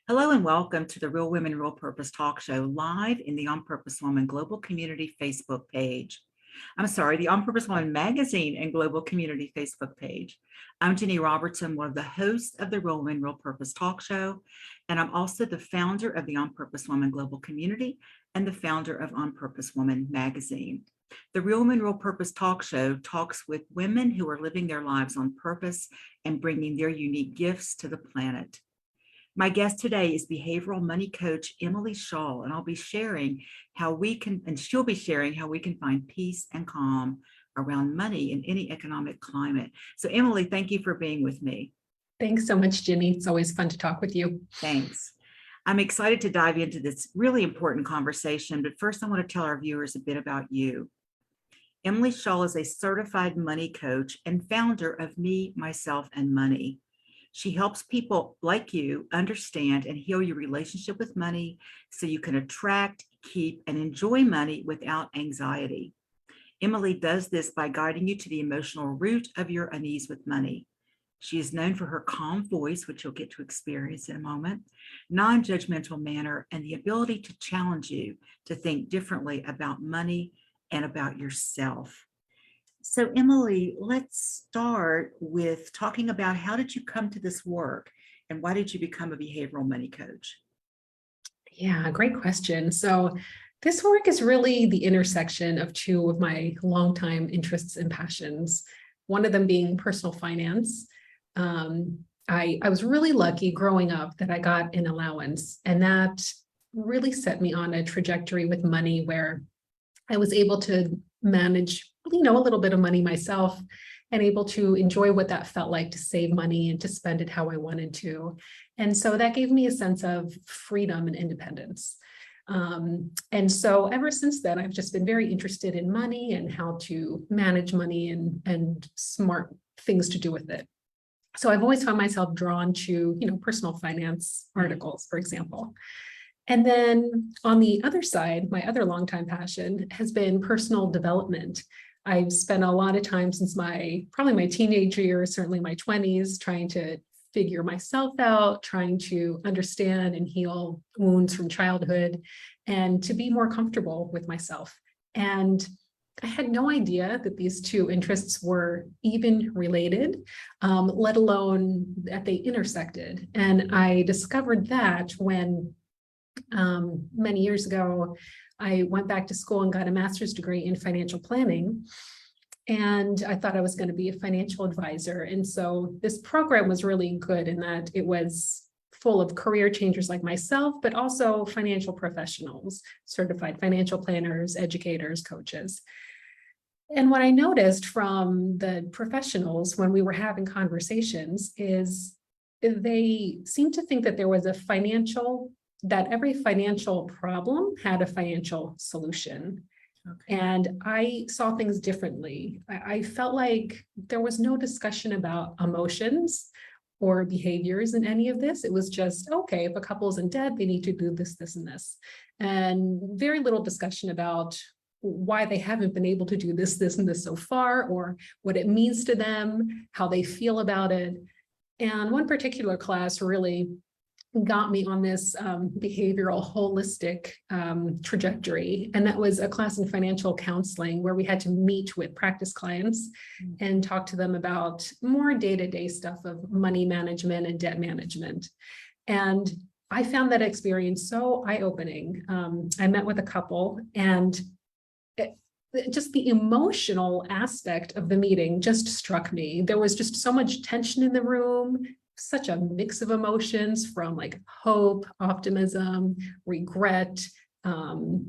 Hello and welcome to the Real Women, Real Purpose talk show live in the On Purpose Woman Global Community Facebook page. The On Purpose Woman magazine and Global Community Facebook page. I'm Ginny Robertson, one of the hosts of the Real Women, Real Purpose talk show, and I'm also the founder of the On Purpose Woman Global Community and the founder of On Purpose Woman magazine. The Real Women, Real Purpose talk show talks with women who are living their lives on purpose and bringing their unique gifts to the planet. My guest today is behavioral money coach Emily Shull, and she'll be sharing how we can find peace and calm around money in any economic climate. So Emily, thank you for being with me. Thanks so much, Ginny. It's always fun to talk with you. Thanks. I'm excited to dive into this really important conversation, but first I want to tell our viewers a bit about you. Emily Shull is a certified money coach and founder of Me, Myself, and Money. She helps people like you understand and heal your relationship with money so you can attract, keep, and enjoy money without anxiety. Emily does this by guiding you to the emotional root of your unease with money. She is known for her calm voice, which you'll get to experience in a moment, non-judgmental manner, and the ability to challenge you to think differently about money and about yourself. So Emily, let's start with talking about how did you come to this work and why did you become a behavioral money coach? Yeah, great question. So this work is really the intersection of two of my longtime interests and passions, one of them being personal finance. I was really lucky growing up that I got an allowance, and that really set me on a trajectory with money where I was able to manage a little bit of money myself and able to enjoy what that felt like to save money and to spend it how I wanted to. And so that gave me a sense of freedom and independence. And so ever since then, I've just been very interested in money and how to manage money and smart things to do with it. So I've always found myself drawn to, personal finance articles, for example. And then on the other side, my other longtime passion has been personal development. I've spent a lot of time since probably my teenage years, certainly my 20s, trying to figure myself out, trying to understand and heal wounds from childhood, and to be more comfortable with myself. And I had no idea that these two interests were even related, let alone that they intersected. And I discovered that when many years ago, I went back to school and got a master's degree in financial planning. And I thought I was going to be a financial advisor. And so this program was really good in that it was full of career changers like myself, but also financial professionals, certified financial planners, educators, coaches. And what I noticed from the professionals when we were having conversations is they seemed to think that there was that every financial problem had a financial solution. Okay. And I saw things differently. I felt like there was no discussion about emotions or behaviors in any of this. It was just, okay, if a couple's in debt, they need to do this, this, and this. And very little discussion about why they haven't been able to do this, this, and this so far, or what it means to them, how they feel about it. And one particular class really got me on this behavioral holistic trajectory. And that was a class in financial counseling where we had to meet with practice clients and talk to them about more day-to-day stuff of money management and debt management. And I found that experience so eye-opening. I met with a couple, and just the emotional aspect of the meeting just struck me. There was just so much tension in the room, such a mix of emotions from like hope, optimism, regret, all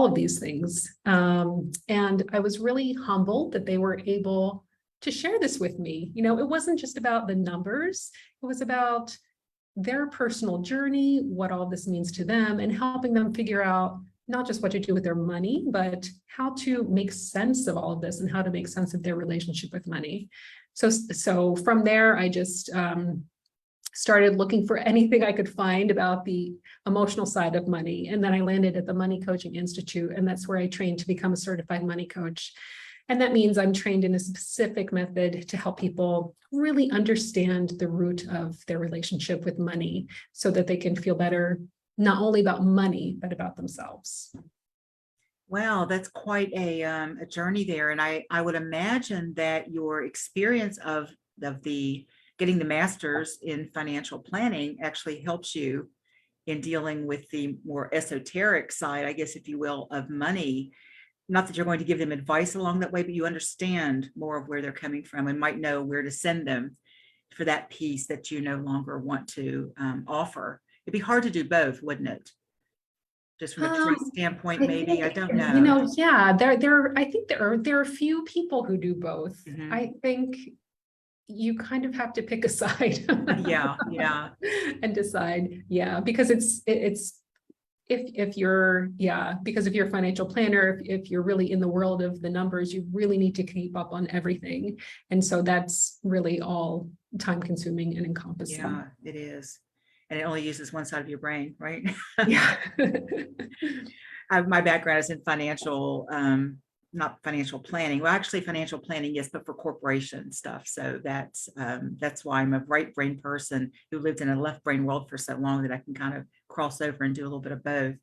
of these things. And I was really humbled that they were able to share this with me. It wasn't just about the numbers, it was about their personal journey, what all this means to them, and helping them figure out not just what to do with their money, but how to make sense of all of this and how to make sense of their relationship with money. So from there, I just started looking for anything I could find about the emotional side of money. And then I landed at the Money Coaching Institute, and that's where I trained to become a certified money coach. And that means I'm trained in a specific method to help people really understand the root of their relationship with money so that they can feel better, not only about money, but about themselves. Wow, that's quite a journey there. And I would imagine that your experience of the getting the master's in financial planning actually helps you in dealing with the more esoteric side, I guess, if you will, of money. Not that you're going to give them advice along that way, but you understand more of where they're coming from and might know where to send them for that piece that you no longer want to offer. It'd be hard to do both, wouldn't it? Just from a trust standpoint, I maybe. I think, don't know. yeah, I think there are a few people who do both. Mhm. I think you kind of have to pick a side. Yeah, yeah. And decide, yeah, because it's if you're, yeah, because if you're a financial planner, if you're really in the world of the numbers, you really need to keep up on everything. And so that's really all time consuming and encompassing. Yeah, it is. And it only uses one side of your brain, right? Yeah. My background is in financial, not financial planning. Well, actually financial planning, yes, but for corporation stuff. So that's why I'm a right brain person who lived in a left brain world for so long that I can kind of cross over and do a little bit of both.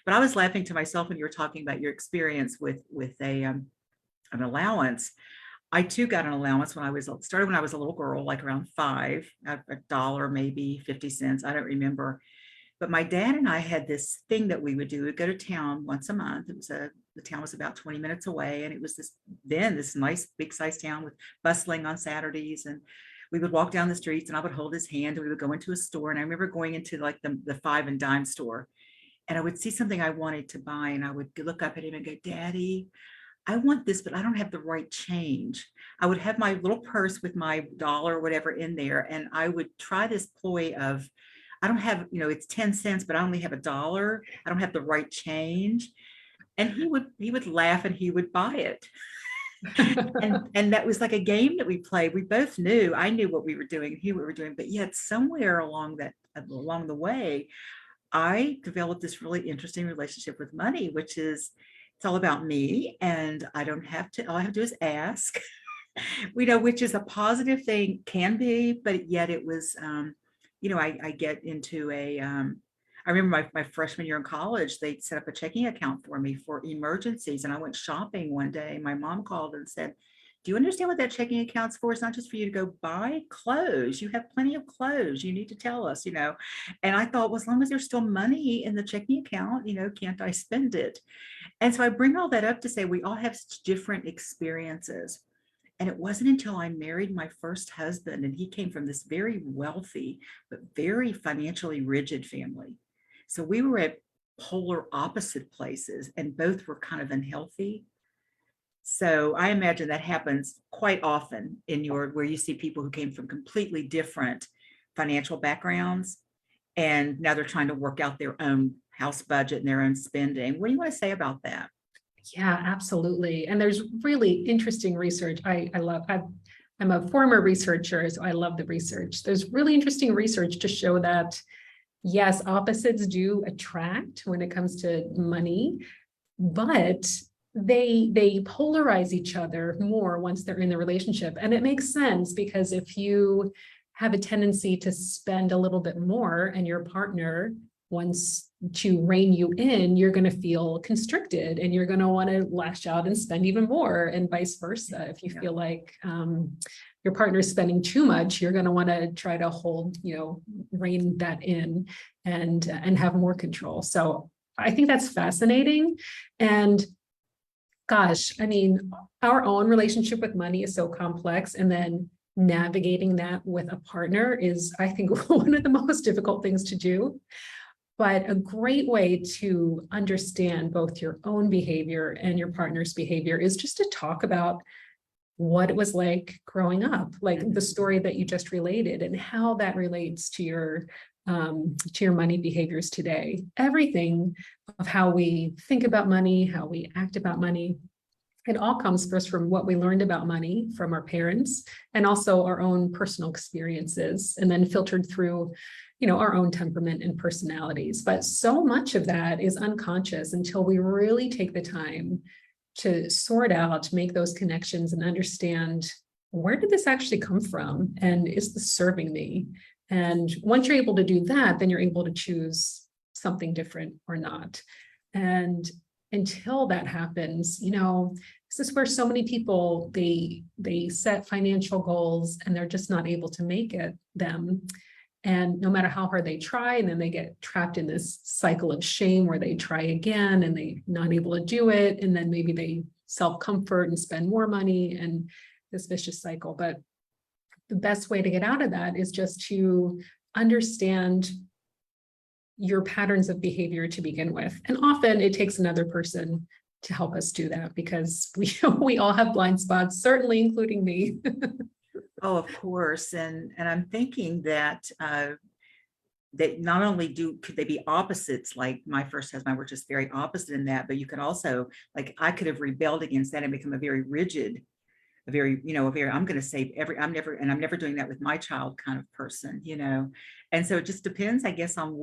But I was laughing to myself when you were talking about your experience with an allowance. I too got an allowance when I was started when I was a little girl, like around 5, a dollar, maybe 50 cents. I don't remember. But my dad and I had this thing that we would do. We'd go to town once a month. The town was about 20 minutes away. And it was this nice big size town with bustling on Saturdays. And we would walk down the streets and I would hold his hand and we would go into a store. And I remember going into like the 5 and dime store and I would see something I wanted to buy. And I would look up at him and go, Daddy, I want this, but I don't have the right change. I would have my little purse with my dollar or whatever in there. And I would try this ploy of, I don't have, it's 10 cents, but I only have $1. I don't have the right change. And he would laugh and he would buy it. And that was like a game that we played. We both knew, I knew what we were doing, he what we were doing, but yet somewhere along the way, I developed this really interesting relationship with money, which is it's all about me and I don't have to, all I have to do is ask, which is a positive thing, can be, but yet it was, I get into I remember my freshman year in college, they set up a checking account for me for emergencies. And I went shopping one day. My mom called and said, do you understand what that checking account's for? It's not just for you to go buy clothes. You have plenty of clothes. You need to tell us, And I thought, well, as long as there's still money in the checking account, can't I spend it? And so I bring all that up to say we all have such different experiences. And it wasn't until I married my first husband, and he came from this very wealthy, but very financially rigid family. So we were at polar opposite places and both were kind of unhealthy. So I imagine that happens quite often where you see people who came from completely different financial backgrounds and now they're trying to work out their own house budget and their own spending. What do you want to say about that? Yeah, absolutely. And there's really interesting research. I'm a former researcher, so I love the research. There's really interesting research to show that, yes, opposites do attract when it comes to money, but they polarize each other more once they're in the relationship. And it makes sense because if you have a tendency to spend a little bit more and your partner wants to rein you in, you're going to feel constricted and you're going to want to lash out and spend even more, and vice versa. If you feel like your partner's spending too much, you're going to want to try to rein that in and have more control. So I think that's fascinating. And gosh, I mean, our own relationship with money is so complex, and then navigating that with a partner is, I think, one of the most difficult things to do. But a great way to understand both your own behavior and your partner's behavior is just to talk about what it was like growing up, like the story that you just related and how that relates to your money behaviors today. Everything of how we think about money, how we act about money, it all comes first from what we learned about money from our parents and also our own personal experiences, and then filtered through our own temperament and personalities. But so much of that is unconscious until we really take the time to sort out, make those connections and understand, where did this actually come from? And is this serving me? And once you're able to do that, then you're able to choose something different or not. And until that happens, this is where so many people, they set financial goals and they're just not able to make them. And no matter how hard they try, and then they get trapped in this cycle of shame where they try again and they're not able to do it. And then maybe they self-comfort and spend more money, and this vicious cycle. But the best way to get out of that is just to understand your patterns of behavior to begin with. And often it takes another person to help us do that, because we all have blind spots, certainly including me. Oh, of course. And I'm thinking that that not only could they be opposites, like my first husband, we're just very opposite in that, but you could also, like, I could have rebelled against that and become a very rigid, a very, I'm going to save I'm never doing that with my child kind of person, And so it just depends, I guess, on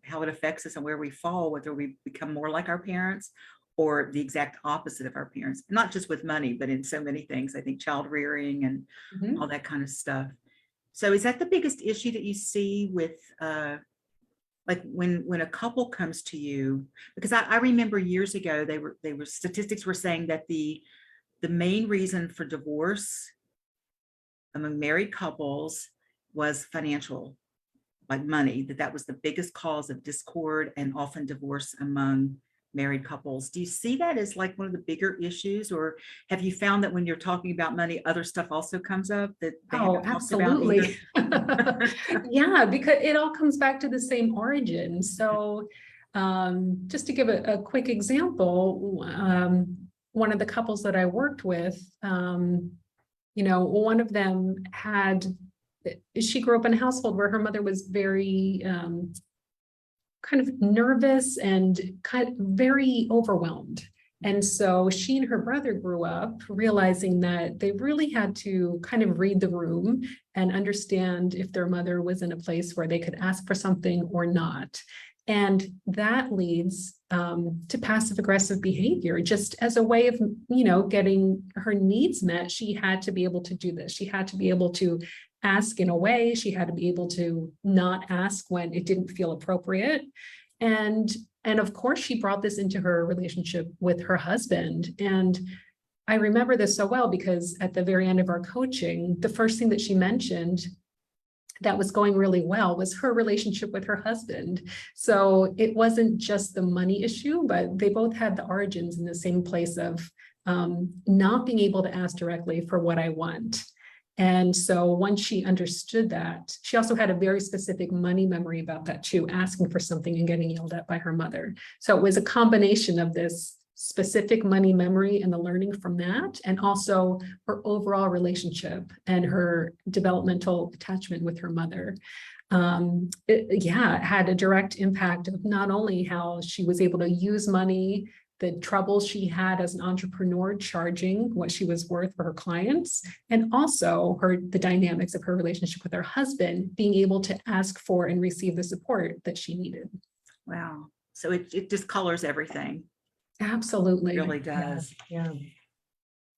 how it affects us and where we fall, whether we become more like our parents or the exact opposite of our parents, not just with money, but in so many things. I think child rearing and all that kind of stuff. So is that the biggest issue that you see with like when a couple comes to you? Because I remember years ago, statistics were saying that the main reason for divorce among married couples was financial, like money, that was the biggest cause of discord and often divorce among married couples. Do you see that as like one of the bigger issues, or have you found that when you're talking about money, other stuff also comes up that they haven't talked about either? Absolutely. Yeah, because it all comes back to the same origin. So just to give a quick example, one of the couples that I worked with, one of them she grew up in a household where her mother was very kind of nervous and kind of very overwhelmed. And so she and her brother grew up realizing that they really had to kind of read the room and understand if their mother was in a place where they could ask for something or not. And that leads to passive aggressive behavior, just as a way of, getting her needs met. She had to be able to do this. She had to be able to ask in a way. She had to be able to not ask when it didn't feel appropriate. And of course, she brought this into her relationship with her husband. And I remember this so well because at the very end of our coaching, the first thing that she mentioned that was going really well was her relationship with her husband. So it wasn't just the money issue, but they both had the origins in the same place of not being able to ask directly for what I want. And so once she understood that, she also had a very specific money memory about that too, asking for something and getting yelled at by her mother. So it was a combination of this specific money memory and the learning from that, and also her overall relationship and her developmental attachment with her mother. It had a direct impact of not only how she was able to use money, the troubles she had as an entrepreneur charging what she was worth for her clients, and also the dynamics of her relationship with her husband, being able to ask for and receive the support that she needed. Wow. So it just colors everything. Absolutely. It really does. Yeah.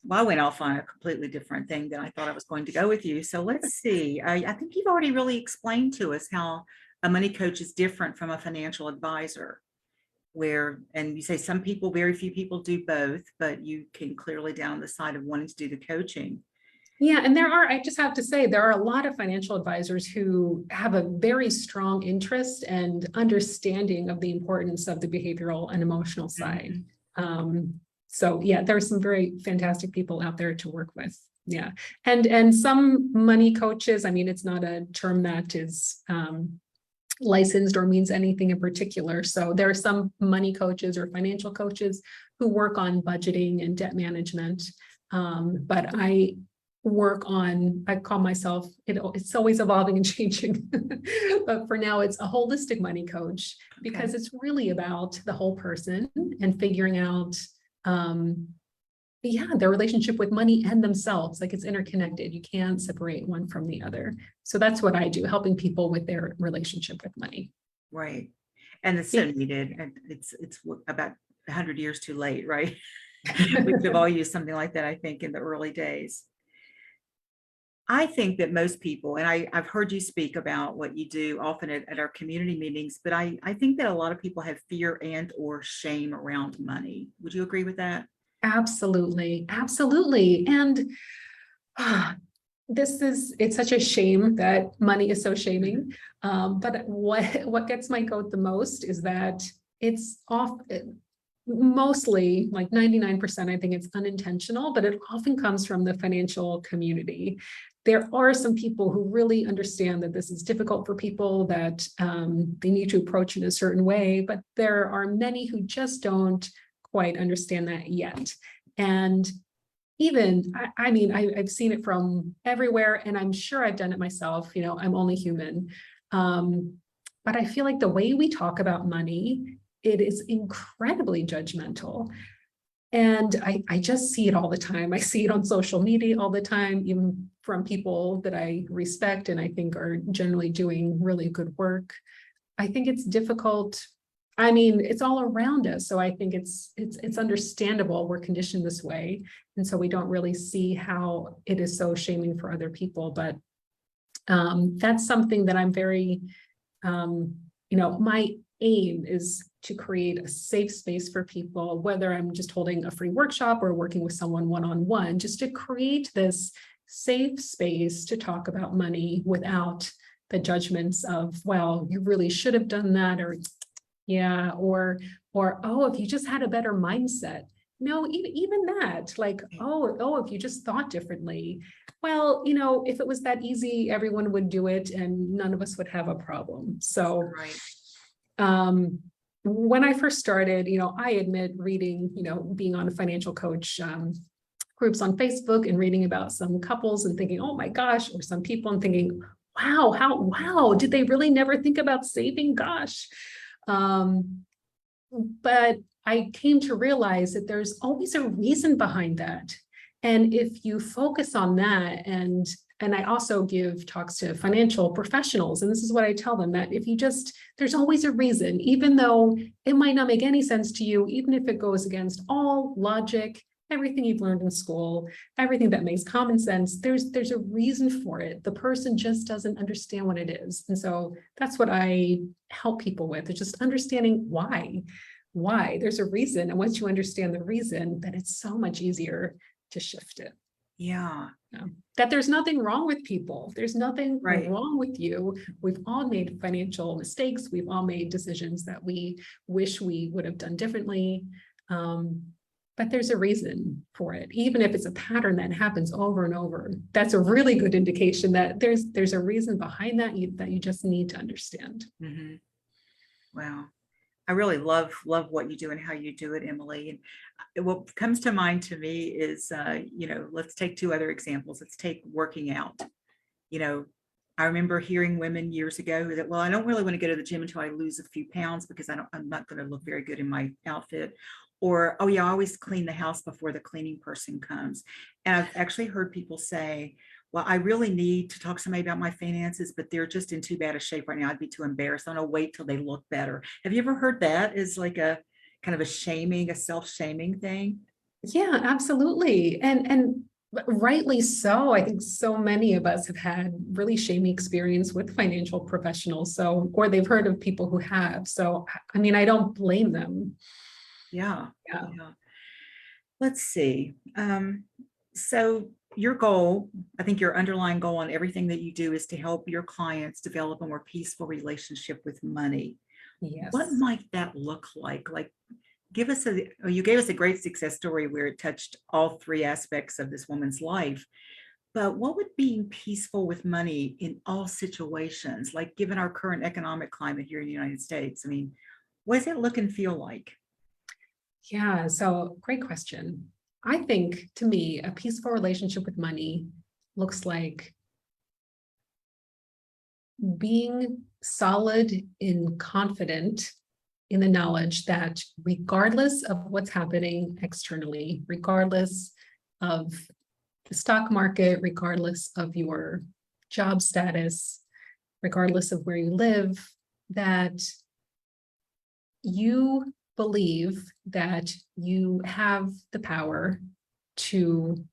Well, I went off on a completely different thing than I thought I was going to go with you. So let's see. I think you've already really explained to us how a money coach is different from a financial advisor, and you say very few people do both, but you can clearly down the side of wanting to do the coaching. Yeah, and I just have to say, there are a lot of financial advisors who have a very strong interest and understanding of the importance of the behavioral and emotional side. So yeah, there are some very fantastic people out there to work with. Yeah, and some money coaches, I mean, it's not a term that is licensed or means anything in particular. So there are some money coaches or financial coaches who work on budgeting and debt management. But I call myself, it's always evolving and changing. But for now, it's a holistic money coach, because it's really about the whole person and figuring out their relationship with money and themselves. Like, it's interconnected. You can't separate one from the other. So that's what I do, helping people with their relationship with money. Right. And it's so needed. And it's about 100 years too late, right? We could have all used something like that, I think, in the early days. I think that most people, and I've heard you speak about what you do often at our community meetings, but I think that a lot of people have fear and or shame around money. Would you agree with that? Absolutely, absolutely. And it's such a shame that money is so shaming. But what gets my goat the most is that it's mostly like 99%, I think it's unintentional, but it often comes from the financial community. There are some people who really understand that this is difficult for people, that they need to approach it in a certain way, but there are many who just don't quite understand that yet. And even, I mean, I've seen it from everywhere, and I'm sure I've done it myself, I'm only human. But I feel like the way we talk about money, it is incredibly judgmental. And I just see it all the time. I see it on social media all the time, even from people that I respect and I think are generally doing really good work. I think it's difficult. I mean, it's all around us. So I think it's understandable we're conditioned this way. And so we don't really see how it is so shaming for other people. But that's something that I'm very, my aim is to create a safe space for people, whether I'm just holding a free workshop or working with someone one-on-one, just to create this safe space to talk about money without the judgments of, well, you really should have done that, or yeah, or oh, if you just had a better mindset. No, even that, like, if you just thought differently. Well, if it was that easy, everyone would do it and none of us would have a problem. So Right. When I first started, I admit reading, being on a financial coach groups on Facebook and reading about some couples and thinking, oh my gosh, or some people and thinking, wow, did they really never think about saving? Gosh. But I came to realize that there's always a reason behind that. And if you focus on that, and I also give talks to financial professionals, and this is what I tell them, that if you there's always a reason, even though it might not make any sense to you, even if it goes against all logic, everything you've learned in school, everything that makes common sense, there's a reason for it. The person just doesn't understand what it is. And so that's what I help people with, is just understanding why there's a reason. And once you understand the reason, then it's so much easier to shift it. Yeah. That there's nothing wrong with people. There's nothing Right. wrong with you. We've all made financial mistakes. We've all made decisions that we wish we would have done differently. But there's a reason for it. Even if it's a pattern that happens over and over, that's a really good indication that there's a reason behind that you just need to understand. Mm-hmm. Wow. I really love what you do and how you do it, Emily. And what comes to mind to me is, let's take two other examples. Let's take working out. I remember hearing women years ago that, well, I don't really want to go to the gym until I lose a few pounds because I'm not going to look very good in my outfit. Or, oh yeah, I always clean the house before the cleaning person comes. And I've actually heard people say, well, I really need to talk to somebody about my finances, but they're just in too bad a shape right now. I'd be too embarrassed. I'm gonna wait till they look better. Have you ever heard that as like a kind of a self-shaming thing? Yeah, absolutely. And rightly so. I think so many of us have had really shamey experience with financial professionals. So, or they've heard of people who have. So, I mean, I don't blame them. Yeah. Yeah. Yeah. Let's see. So your goal, I think your underlying goal on everything that you do is to help your clients develop a more peaceful relationship with money. What Yes. might that look like? Like, you gave us a great success story where it touched all three aspects of this woman's life. But what would being peaceful with money in all situations, like given our current economic climate here in the United States? I mean, what does it look and feel like? Yeah. So, great question. I think, to me, a peaceful relationship with money looks like being solid and confident in the knowledge that regardless of what's happening externally, regardless of the stock market, regardless of your job status, regardless of where you live, that you believe that you have the power to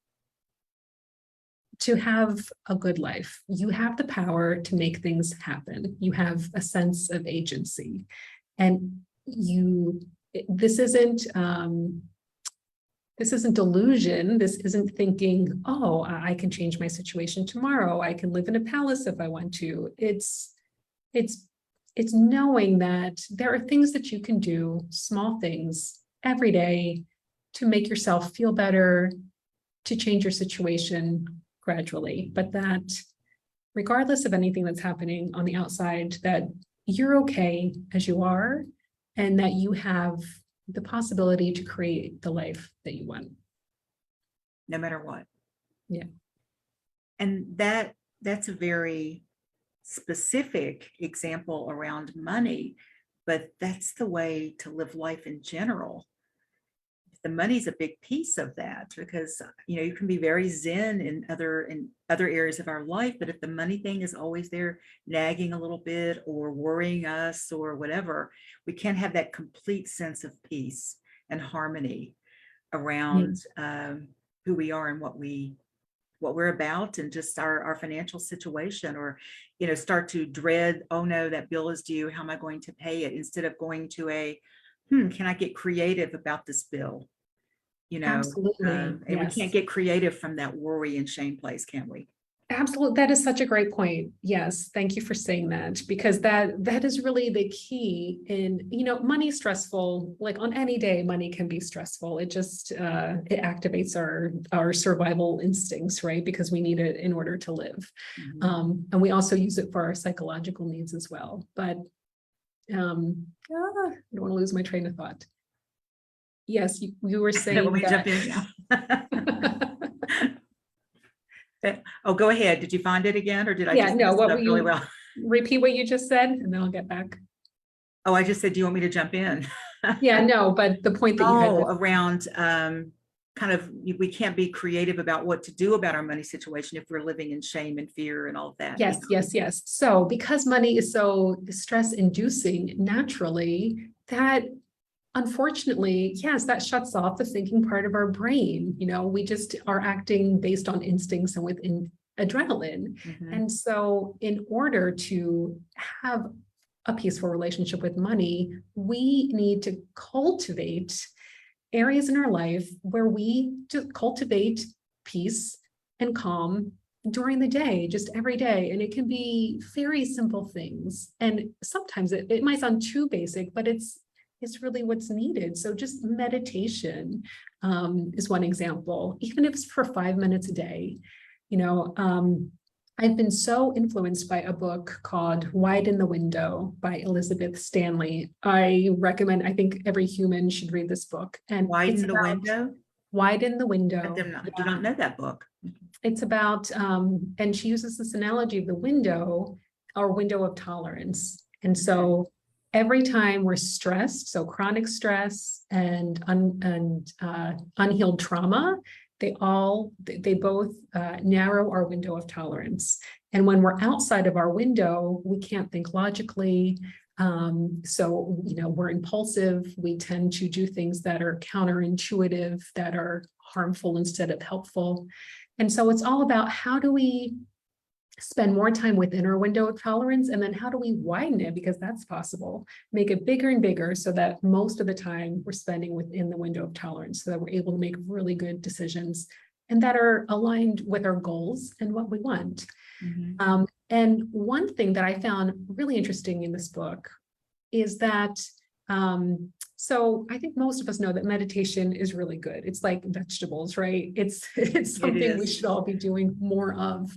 have a good life. You have the power to make things happen. You have a sense of agency. And this isn't delusion. This isn't thinking, oh, I can change my situation tomorrow. I can live in a palace if I want to. It's knowing that there are things that you can do, small things every day, to make yourself feel better, to change your situation gradually, but that regardless of anything that's happening on the outside, that you're okay as you are, and that you have the possibility to create the life that you want. No matter what. Yeah. And that's a very specific example around money, but that's the way to live life in general. The money's a big piece of that, because you can be very zen in other areas of our life, but if the money thing is always there nagging a little bit or worrying us or whatever, we can't have that complete sense of peace and harmony around who we are and what we're about, and just our financial situation, or start to dread, oh no, that bill is due, how am I going to pay it, instead of going to can I get creative about this bill? Absolutely. And yes. We can't get creative from that worry and shame place, can we? Absolutely. That is such a great point. Yes. Thank you for saying that, because that is really the key in, money is stressful. Like on any day, money can be stressful. It just, it activates our survival instincts, right? Because we need it in order to live. Mhm. And we also use it for our psychological needs as well. But I don't want to lose my train of thought. Yes, you were saying Let me jump in now. Oh, go ahead. Did you find it again, or did I just no, mess it up really well? Repeat what you just said, and then I'll get back. Oh, I just said, do you want me to jump in? Yeah, no, but the point that you had around kind of, we can't be creative about what to do about our money situation if we're living in shame and fear and all of that. Yes. So because money is so stress inducing naturally, that unfortunately, yes, that shuts off the thinking part of our brain. We just are acting based on instincts and within adrenaline. Mhm. And so in order to have a peaceful relationship with money, we need to cultivate areas in our life where we cultivate peace and calm during the day, just every day. And it can be very simple things. And sometimes it might sound too basic, but it's really what's needed. So just meditation is one example, even if it's for 5 minutes a day. I've been so influenced by a book called Widen the Window by Elizabeth Stanley. I think every human should read this book. And Widen the Window? Widen the Window. I do not know that book. It's about, and she uses this analogy of the window, our window of tolerance. And so every time we're stressed, so chronic stress and unhealed trauma, they both narrow our window of tolerance. And when we're outside of our window, we can't think logically. So, we're impulsive. We tend to do things that are counterintuitive, that are harmful instead of helpful. And so it's all about, how do we spend more time within our window of tolerance, and then how do we widen it, because that's possible, make it bigger and bigger, so that most of the time we're spending within the window of tolerance, so that we're able to make really good decisions and that are aligned with our goals and what we want. Mm-hmm. And one thing that I found really interesting in this book is that so I think most of us know that meditation is really good. It's like vegetables, right? It's something we should all be doing more of.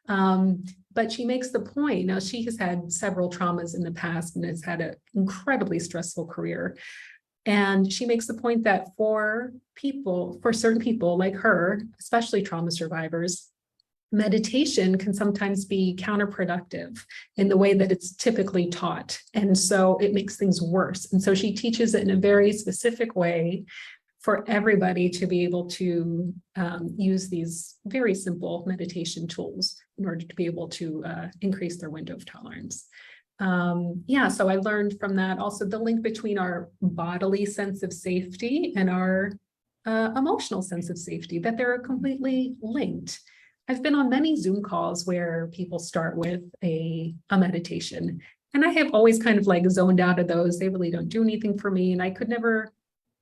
But she makes the point. Now, she has had several traumas in the past and has had an incredibly stressful career. And she makes the point that for certain people like her, especially trauma survivors, meditation can sometimes be counterproductive in the way that it's typically taught. And so it makes things worse. And so she teaches it in a very specific way for everybody to be able to use these very simple meditation tools in order to be able to increase their window of tolerance. Yeah, so I learned from that also the link between our bodily sense of safety and our emotional sense of safety, that they're completely linked. I've been on many Zoom calls where people start with a meditation, and I have always kind of like zoned out of those. They really don't do anything for me, and I never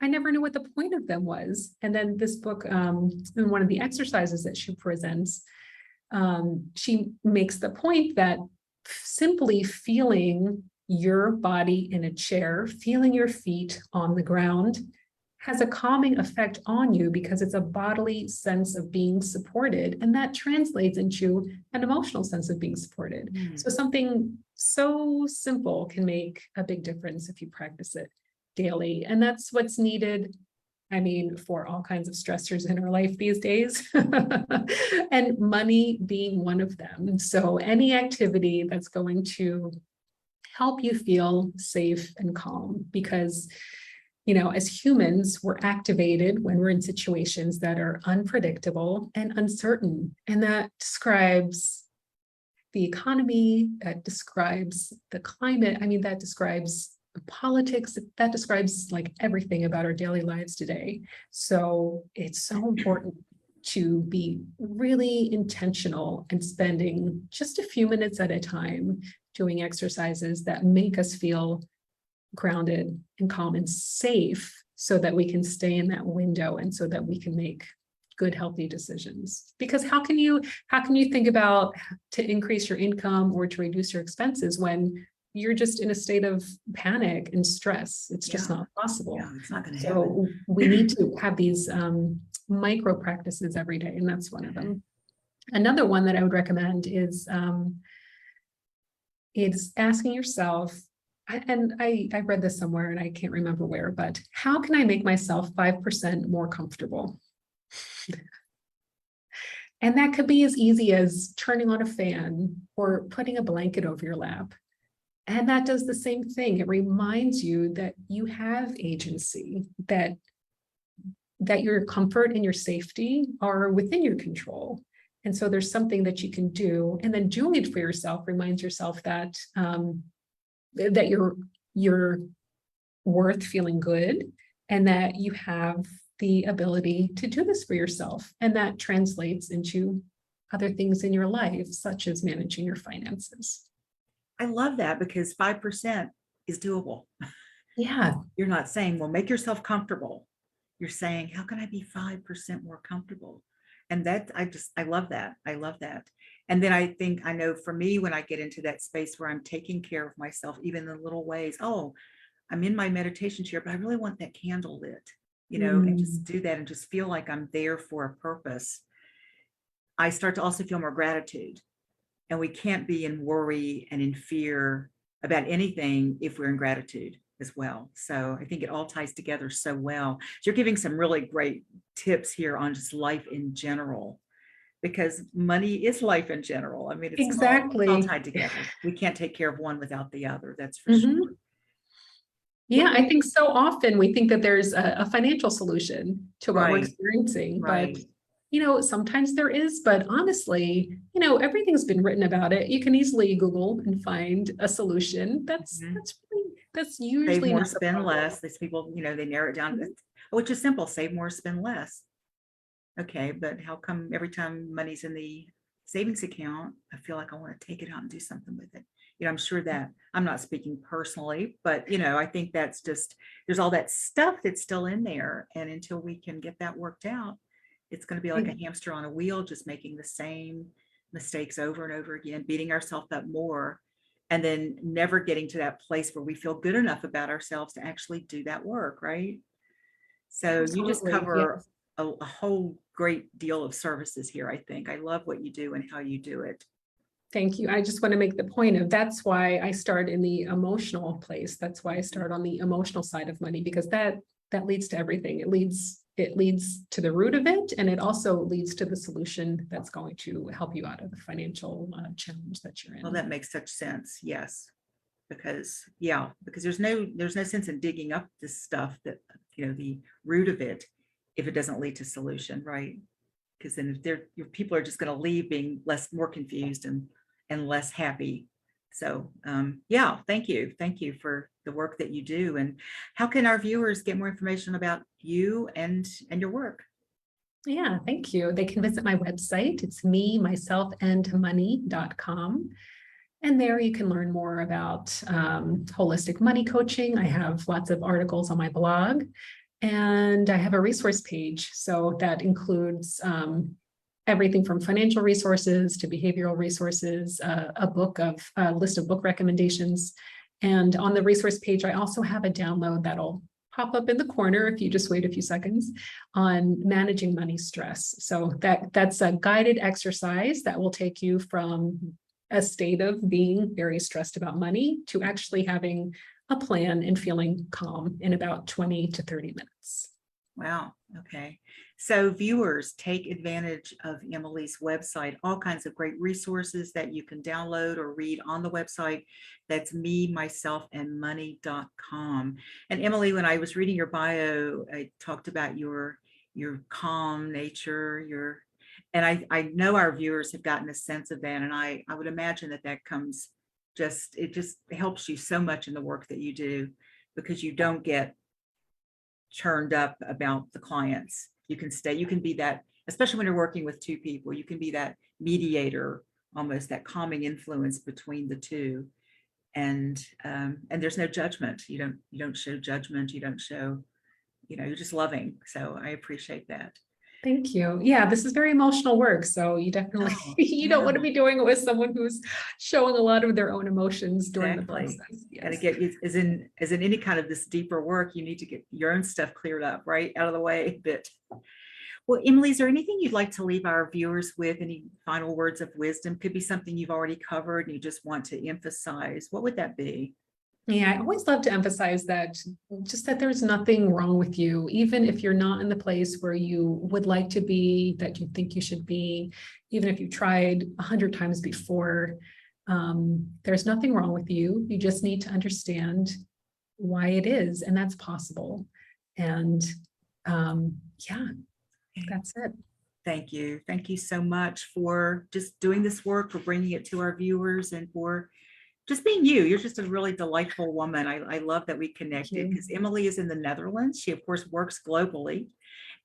knew what the point of them was. And then this book, in one of the exercises that she presents, she makes the point that simply feeling your body in a chair, feeling your feet on the ground, has a calming effect on you because it's a bodily sense of being supported. And that translates into an emotional sense of being supported. So something so simple can make a big difference if you practice it daily. And that's what's needed, I mean, for all kinds of stressors in our life these days, and money being one of them. So any activity that's going to help you feel safe and calm, because, you know, as humans, we're activated when we're in situations that are unpredictable and uncertain. And that describes the economy, that describes the climate. I mean, that describes politics, that describes like everything about our daily lives today. So it's so important to be really intentional and spending just a few minutes at a time doing exercises that make us feel grounded and calm and safe, so that we can stay in that window and so that we can make good, healthy decisions. Because how can you think about to increase your income or to reduce your expenses when you're just in a state of panic and stress? It's just not possible. Yeah, it's not going to happen. So we need to have these micro practices every day, and that's one of them. Another one that I would recommend is asking yourself, and I read this somewhere and I can't remember where, but how can I make myself 5% more comfortable? And that could be as easy as turning on a fan or putting a blanket over your lap. And that does the same thing. It reminds you that you have agency, that your comfort and your safety are within your control. And so there's something that you can do. And then doing it for yourself reminds yourself that that you're worth feeling good, and that you have the ability to do this for yourself. And that translates into other things in your life, such as managing your finances. I love that, because 5% is doable. Yeah. You're not saying, well, make yourself comfortable. You're saying, how can I be 5% more comfortable? And that, I love that. I love that. And then I think, I know for me, when I get into that space where I'm taking care of myself, even in little ways, oh, I'm in my meditation chair, but I really want that candle lit, you know, and just do that and just feel like I'm there for a purpose. I start to also feel more gratitude. And we can't be in worry and in fear about anything if we're in gratitude as well. So I think it all ties together so well. So you're giving some really great tips here on just life in general, because money is life in general. I mean, it's Exactly. all tied together. We can't take care of one without the other. That's for sure. Yeah, I think so often we think that there's a financial solution to what we're experiencing, but you know, sometimes there is, but honestly, you know, everything's been written about it. You can easily Google and find a solution. That's usually save more, not the spend problem. less. These people, you know, they narrow it down, which is simple: save more, spend less. Okay, but how come every time money's in the savings account, I feel like I want to take it out and do something with it? You know, I'm sure that I'm not speaking personally, but you know, I think that's just, there's all that stuff that's still in there. And until we can get that worked out, it's going to be like a hamster on a wheel, just making the same mistakes over and over again, beating ourselves up more, and then never getting to that place where we feel good enough about ourselves to actually do that work, right? So you just Absolutely, cover yes. a whole great deal of services here, I think. I love what you do and how you do it. Thank you. I just want to make the point of, that's why I start in the emotional place. That's why I start on the emotional side of money, because that leads to everything. It leads to the root of it, and it also leads to the solution that's going to help you out of the financial challenge that you're in. Well, that makes such sense. Yes. Because there's no sense in digging up this stuff, that, you know, the root of it, if it doesn't lead to solution, right? Because then if your people are just going to leave being more confused and less happy. So yeah, thank you. Thank you for the work that you do. And how can our viewers get more information about you and your work? Yeah, thank you. They can visit my website. It's me, myself, and money.com. And there you can learn more about holistic money coaching. I have lots of articles on my blog, and I have a resource page. So that includes everything from financial resources to behavioral resources, a list of book recommendations. And on the resource page, I also have a download that'll pop up in the corner if you just wait a few seconds on managing money stress. So that's a guided exercise that will take you from a state of being very stressed about money to actually having a plan and feeling calm in about 20 to 30 minutes. Wow. Okay. So viewers, take advantage of Emily's website, all kinds of great resources that you can download or read on the website. That's me, myself, and money.com. And Emily, when I was reading your bio, I talked about your calm nature, and I know our viewers have gotten a sense of that. And I would imagine that comes it just helps you so much in the work that you do, because you don't get churned up about the clients. You can be that, especially when you're working with two people, you can be that mediator, almost that calming influence between the two. And there's no judgment. You don't show judgment. You don't show, you're just loving. So I appreciate that. Thank you. Yeah, this is very emotional work. So you definitely, Oh, you don't want to be doing it with someone who's showing a lot of their own emotions during the exactly. process. And Yes. again, as in any kind of this deeper work, you need to get your own stuff cleared up, right, out of the way a bit. Well, Emily, is there anything you'd like to leave our viewers with? Any final words of wisdom? Could be something you've already covered and you just want to emphasize. What would that be? Yeah, I always love to emphasize that just that there's nothing wrong with you, even if you're not in the place where you would like to be, that you think you should be, even if you tried 100 times before. There's nothing wrong with you. You just need to understand why it is, and that's possible. And yeah, that's it. Thank you. Thank you so much for just doing this work, for bringing it to our viewers, and for just being you. You're just a really delightful woman. I love that we connected, because Emily is in the Netherlands. She, of course, works globally.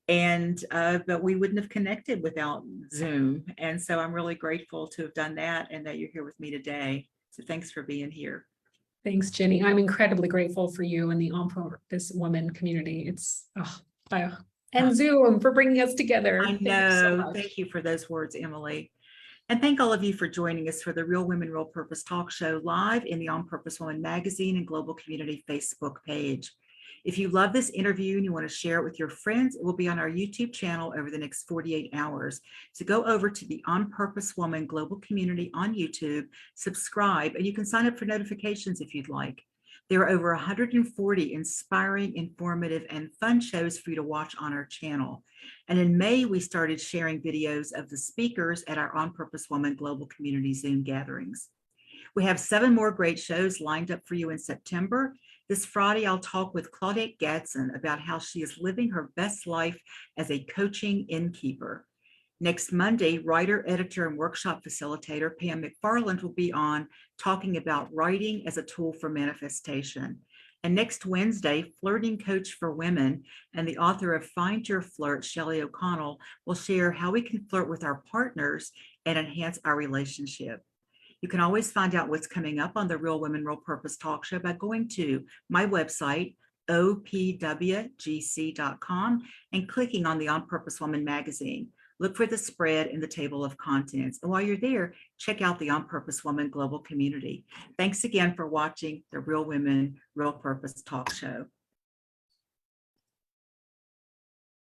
And but we wouldn't have connected without Zoom. And so I'm really grateful to have done that, and that you're here with me today. So thanks for being here. Thanks, Ginny. I'm incredibly grateful for you and the On Purpose Woman community. It's and Zoom for bringing us together. I Thank you so know. much. Thank you for those words, Emily. And thank all of you for joining us for the Real Women, Real Purpose talk show, live in the On Purpose Woman magazine and global community Facebook page. If you love this interview and you want to share it with your friends, it will be on our YouTube channel over the next 48 hours. So go over to the On Purpose Woman global community on YouTube, subscribe, and you can sign up for notifications if you'd like. There are over 140 inspiring, informative, and fun shows for you to watch on our channel. And in May, we started sharing videos of the speakers at our On Purpose Woman Global Community Zoom gatherings. We have 7 more great shows lined up for you in September. This Friday, I'll talk with Claudette Gadsden about how she is living her best life as a coaching innkeeper. Next Monday, writer, editor, and workshop facilitator Pam McFarland will be on talking about writing as a tool for manifestation. And next Wednesday, flirting coach for women and the author of Find Your Flirt, Shelley O'Connell, will share how we can flirt with our partners and enhance our relationship. You can always find out what's coming up on the Real Women, Real Purpose talk show by going to my website, opwgc.com, and clicking on the On Purpose Woman magazine. Look for the spread in the table of contents. And while you're there, check out the On Purpose Woman global community. Thanks again for watching the Real Women, Real Purpose talk show.